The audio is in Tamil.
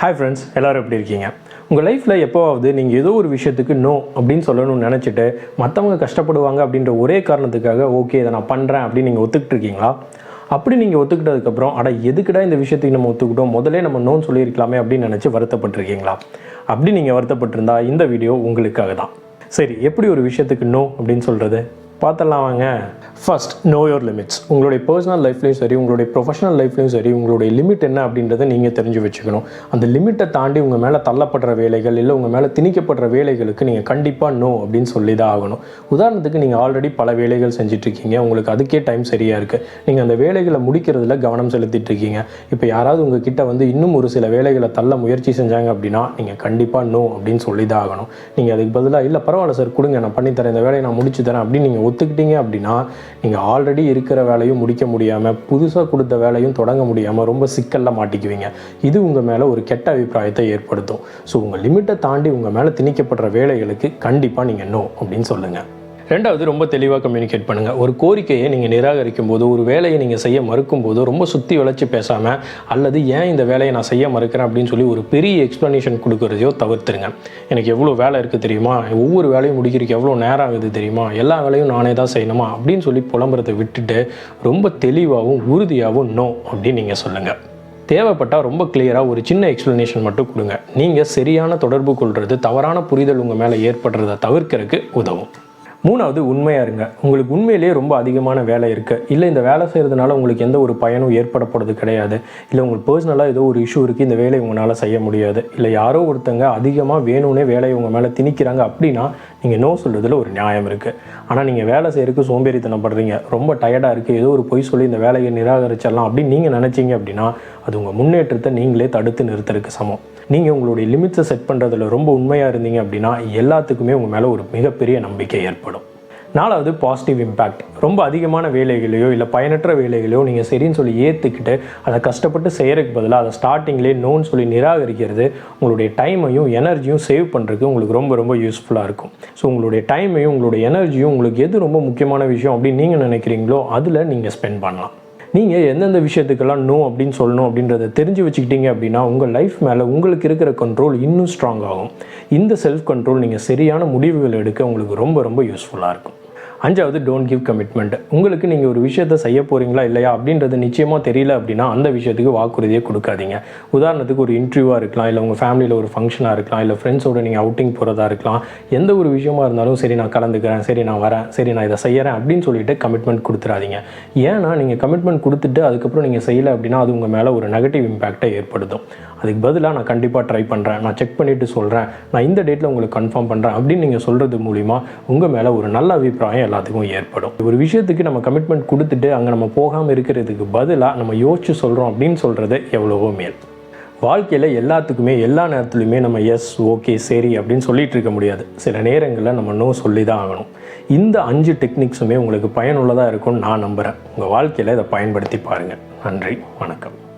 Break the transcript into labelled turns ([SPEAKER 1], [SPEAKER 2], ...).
[SPEAKER 1] ஹாய் ஃப்ரெண்ட்ஸ், எல்லோரும் எப்படி இருக்கீங்க? உங்கள் லைஃப்பில் எப்போவாவது நீங்கள் ஏதோ ஒரு விஷயத்துக்கு நோ அப்படின்னு சொல்லணும்னு நினச்சிட்டு மற்றவங்க கஷ்டப்படுவாங்க அப்படின்ற ஒரே காரணத்துக்காக ஓகே இதை நான் பண்ணுறேன் அப்படின்னு நீங்கள் ஒத்துக்கிட்டு இருக்கீங்களா? அப்படி நீங்கள் ஒத்துக்கிட்டதுக்கப்புறம் எதுக்குடா இந்த விஷயத்துக்கு நம்ம ஒத்துக்கிட்டோம், முதலே நம்ம நோன்னு சொல்லியிருக்கலாமே அப்படின்னு நினச்சி வருத்தப்பட்டிருக்கீங்களா? அப்படி நீங்கள் வருத்தப்பட்டிருந்தா இந்த வீடியோ உங்களுக்காக தான். சரி, எப்படி ஒரு விஷயத்துக்கு நோ அப்படின்னு சொல்கிறது பார்த்தலாம் வாங்க. First, know your limits. உங்களுடைய பர்சனல் லைஃப்லையும் சரி, உங்களுடைய ப்ரொஃபஷனல் லைஃப்லையும் சரி, உங்களுடைய லிமிட் என்ன அப்படின்றத நீங்கள் தெரிஞ்சு வச்சுக்கணும். அந்த லிமிட்டை தாண்டி உங்கள் மேலே தள்ளப்படுற வேலைகள் இல்லை உங்கள் மேலே திணிக்கப்படுற வேலைகளுக்கு நீங்கள் கண்டிப்பாக நோ அப்படின்னு சொல்லி தான் ஆகணும். உதாரணத்துக்கு நீங்கள் ஆல்ரெடி பல வேலைகள் செஞ்சிட்ருக்கீங்க, உங்களுக்கு அதுக்கே டைம் சரியாக இருக்குது, நீங்கள் அந்த வேலைகளை முடிக்கிறதுல கவனம் செலுத்திட்டு இருக்கீங்க. இப்போ யாராவது உங்கள் கிட்ட வந்து இன்னும் ஒரு சில வேலைகளை தள்ள முயற்சி செஞ்சாங்க அப்படின்னா நீங்கள் கண்டிப்பாக நோ அப்படின்னு சொல்லி தான் ஆகணும். நீங்கள் அதுக்கு பதிலாக இல்லை பரவாயில்ல சார் கொடுங்க நான் பண்ணித்தரேன், இந்த வேலையை நான் முடிச்சு தரேன் அப்படின்னு நீங்கள் ஒத்துக்கிட்டீங்க அப்படின்னா நீங்கள் ஆல்ரெடி இருக்கிற வேலையும் முடிக்க முடியாமல் புதுசாக கொடுத்த வேலையும் தொடங்க முடியாமல் ரொம்ப சிக்கலில் மாட்டிக்குவீங்க. இது உங்கள் மேலே ஒரு கெட்ட அபிப்பிராயத்தை ஏற்படுத்தும். ஸோ உங்கள் லிமிட்டை தாண்டி உங்கள் மேலே திணிக்கப்படுற வேலைகளுக்கு கண்டிப்பாக நீங்கள் நோ அப்படின்னு சொல்லுங்கள். ரெண்டாவது, ரொம்ப தெளிவாக கம்யூனிகேட் பண்ணுங்கள். ஒரு கோரிக்கையை நீங்கள் நிராகரிக்கும் போது, ஒரு வேலையை நீங்கள் செய்ய மறுக்கும் போது ரொம்ப சுற்றி வளைச்சி பேசாமல் அல்லது ஏன் இந்த வேலையை நான் செய்ய மறுக்கிறேன் அப்படின்னு சொல்லி ஒரு பெரிய எக்ஸ்ப்ளனேஷன் கொடுக்குறதையோ தவிர்த்துருங்க. எனக்கு எவ்வளோ வேலை இருக்குது தெரியுமா, ஒவ்வொரு வேலையும் முடிக்கிறதுக்கு எவ்வளோ நேரம் ஆகுது தெரியுமா, எல்லா வேலையும் நானே தான் செய்யணுமா அப்படின்னு சொல்லி புலம்புறதை விட்டுட்டு ரொம்ப தெளிவாகவும் உறுதியாகவும் நோ அப்படின்னு நீங்கள் சொல்லுங்கள். தேவைப்பட்டால் ரொம்ப கிளியராக ஒரு சின்ன எக்ஸ்ப்ளனேஷன் மட்டும் கொடுங்க. நீங்கள் சரியான தொடர்பு கொள்வது தவறான புரிதல் உங்கள் மேலே ஏற்படுறதை தவிர்க்கிறதுக்கு உதவும். மூணாவது, உண்மையாக இருங்க. உங்களுக்கு உண்மையிலேயே ரொம்ப அதிகமான வேலை இருக்குது, இல்லை இந்த வேலை செய்கிறதுனால உங்களுக்கு எந்த ஒரு பயனும் ஏற்படப்படுறது கிடையாது, இல்லை உங்களுக்கு பர்சனலாக ஏதோ ஒரு இஷ்யூ இருக்குது, இந்த வேலையை உங்களால் செய்ய முடியாது, இல்லை யாரோ ஒருத்தங்க அதிகமாக வேணும்னே வேலையை உங்கள் மேலே திணிக்கிறாங்க அப்படின்னா நீங்கள் நோ சொல்கிறதுல ஒரு நியாயம் இருக்குது. ஆனால் நீங்கள் வேலை செய்கிறதுக்கு சோம்பேறித்தனப்படுறீங்க, ரொம்ப டயர்டாக இருக்குது, ஏதோ ஒரு பொய் சொல்லி இந்த வேலையை நிராகரிச்சிடலாம் அப்படின்னு நீங்கள் நினச்சிங்க அப்படின்னா அது உங்கள் முன்னேற்றத்தை நீங்களே தடுத்து நிறுத்துறதுக்கு சமம். நீங்கள் உங்களுடைய லிமிட்ஸை செட் பண்ணுறதுல ரொம்ப உண்மையாக இருந்தீங்க அப்படின்னா எல்லாத்துக்குமே உங்கள் மேலே ஒரு மிகப்பெரிய நம்பிக்கை ஏற்படும். நாலாவது, பாசிட்டிவ் இம்பேக்ட். ரொம்ப அதிகமான வேலைகளையோ இல்லை பயனற்ற வேலைகளையோ நீங்கள் சரின்னு சொல்லி ஏற்றுக்கிட்டு அதை கஷ்டப்பட்டு செய்கிறதுக்கு பதிலாக அதை ஸ்டார்டிங்லேயே நோன்னு சொல்லி நிராகரிக்கிறது உங்களுடைய டைமையும் எனர்ஜியும் சேவ் பண்ணுறதுக்கு உங்களுக்கு ரொம்ப ரொம்ப யூஸ்ஃபுல்லாக இருக்கும். ஸோ உங்களுடைய டைமையும் உங்களுடைய எனர்ஜியும் உங்களுக்கு எது ரொம்ப முக்கியமான விஷயம் அப்படின்னு நீங்கள் நினைக்கிறீங்களோ அதில் நீங்கள் ஸ்பெண்ட் பண்ணலாம். நீங்கள் எந்தெந்த விஷயத்துக்கெல்லாம் நோ அப்படின்னு சொல்லணும் அப்படின்றத தெரிஞ்சு வச்சுக்கிட்டீங்க அப்படின்னா உங்கள் லைஃப் மேலே உங்களுக்கு இருக்கிற கண்ட்ரோல் இன்னும் ஸ்ட்ராங் ஆகும். இந்த செல்ஃப் கண்ட்ரோல் நீங்கள் சரியான முடிவுகள் எடுக்க உங்களுக்கு ரொம்ப ரொம்ப யூஸ்ஃபுல்லாக இருக்கும். அஞ்சாவது, டோன்ட் கிவ் கமிட்மெண்ட். உங்களுக்கு நீங்கள் ஒரு விஷயத்தை செய்ய போகிறீங்களா இல்லையா அப்படின்றது நிச்சயமாக தெரியல அப்படின்னா அந்த விஷயத்துக்கு வாக்குறுதியை கொடுக்காதீங்க. உதாரணத்துக்கு ஒரு இன்டர்வியூவாக இருக்கலாம், இல்லை உங்கள் ஃபேமிலியில் ஒரு ஃபங்க்ஷனாக இருக்கலாம், இல்லை ஃப்ரெண்ட்ஸோடு நீங்கள் அவுட்டிங் போகிறதா இருக்கலாம். எந்த ஒரு விஷயமா இருந்தாலும் சரி நான் கலந்துக்கிறேன், சரி நான் வரேன், சரி நான் இதை செய்கிறேன் அப்படின்னு சொல்லிட்டு கமிட்மெண்ட் கொடுத்துறாதீங்க. ஏன்னா நீங்கள் கமிட்மெண்ட் கொடுத்துட்டு அதுக்கப்புறம் நீங்கள் செய்யலை அப்படின்னா அது உங்கள் மேலே ஒரு நெகட்டிவ் இம்பேக்டை ஏற்படுத்தும். அதுக்கு பதிலாக நான் கண்டிப்பாக ட்ரை பண்ணுறேன், நான் செக் பண்ணிவிட்டு சொல்கிறேன், நான் இந்த டேட்டில் உங்களுக்கு கன்ஃபார்ம் பண்ணுறேன் அப்படின்னு நீங்கள் சொல்கிறது மூலிமா உங்கள் மேலே ஒரு நல்ல அபிப்பிராயம் எல்லாத்துக்கும் ஏற்படும். ஒரு விஷயத்துக்கு நம்ம கமிட்மெண்ட் கொடுத்துட்டு அங்கே நம்ம போகாமல் இருக்கிறதுக்கு பதிலாக நம்ம யோசிச்சு சொல்கிறோம் அப்படின்னு சொல்கிறது எவ்வளவோ மேல். வாழ்க்கையில் எல்லாத்துக்குமே எல்லா நேரத்துலையுமே நம்ம எஸ் ஓகே சரி அப்படின்னு சொல்லிகிட்டு இருக்க முடியாது. சில நேரங்களில் நம்ம நோ சொல்லி தான் ஆகணும். இந்த 5 டெக்னிக்ஸுமே உங்களுக்கு பயனுள்ளதாக இருக்கும்னு நான் நம்புகிறேன். உங்கள் வாழ்க்கையில் இதை பயன்படுத்தி பாருங்கள். நன்றி, வணக்கம்.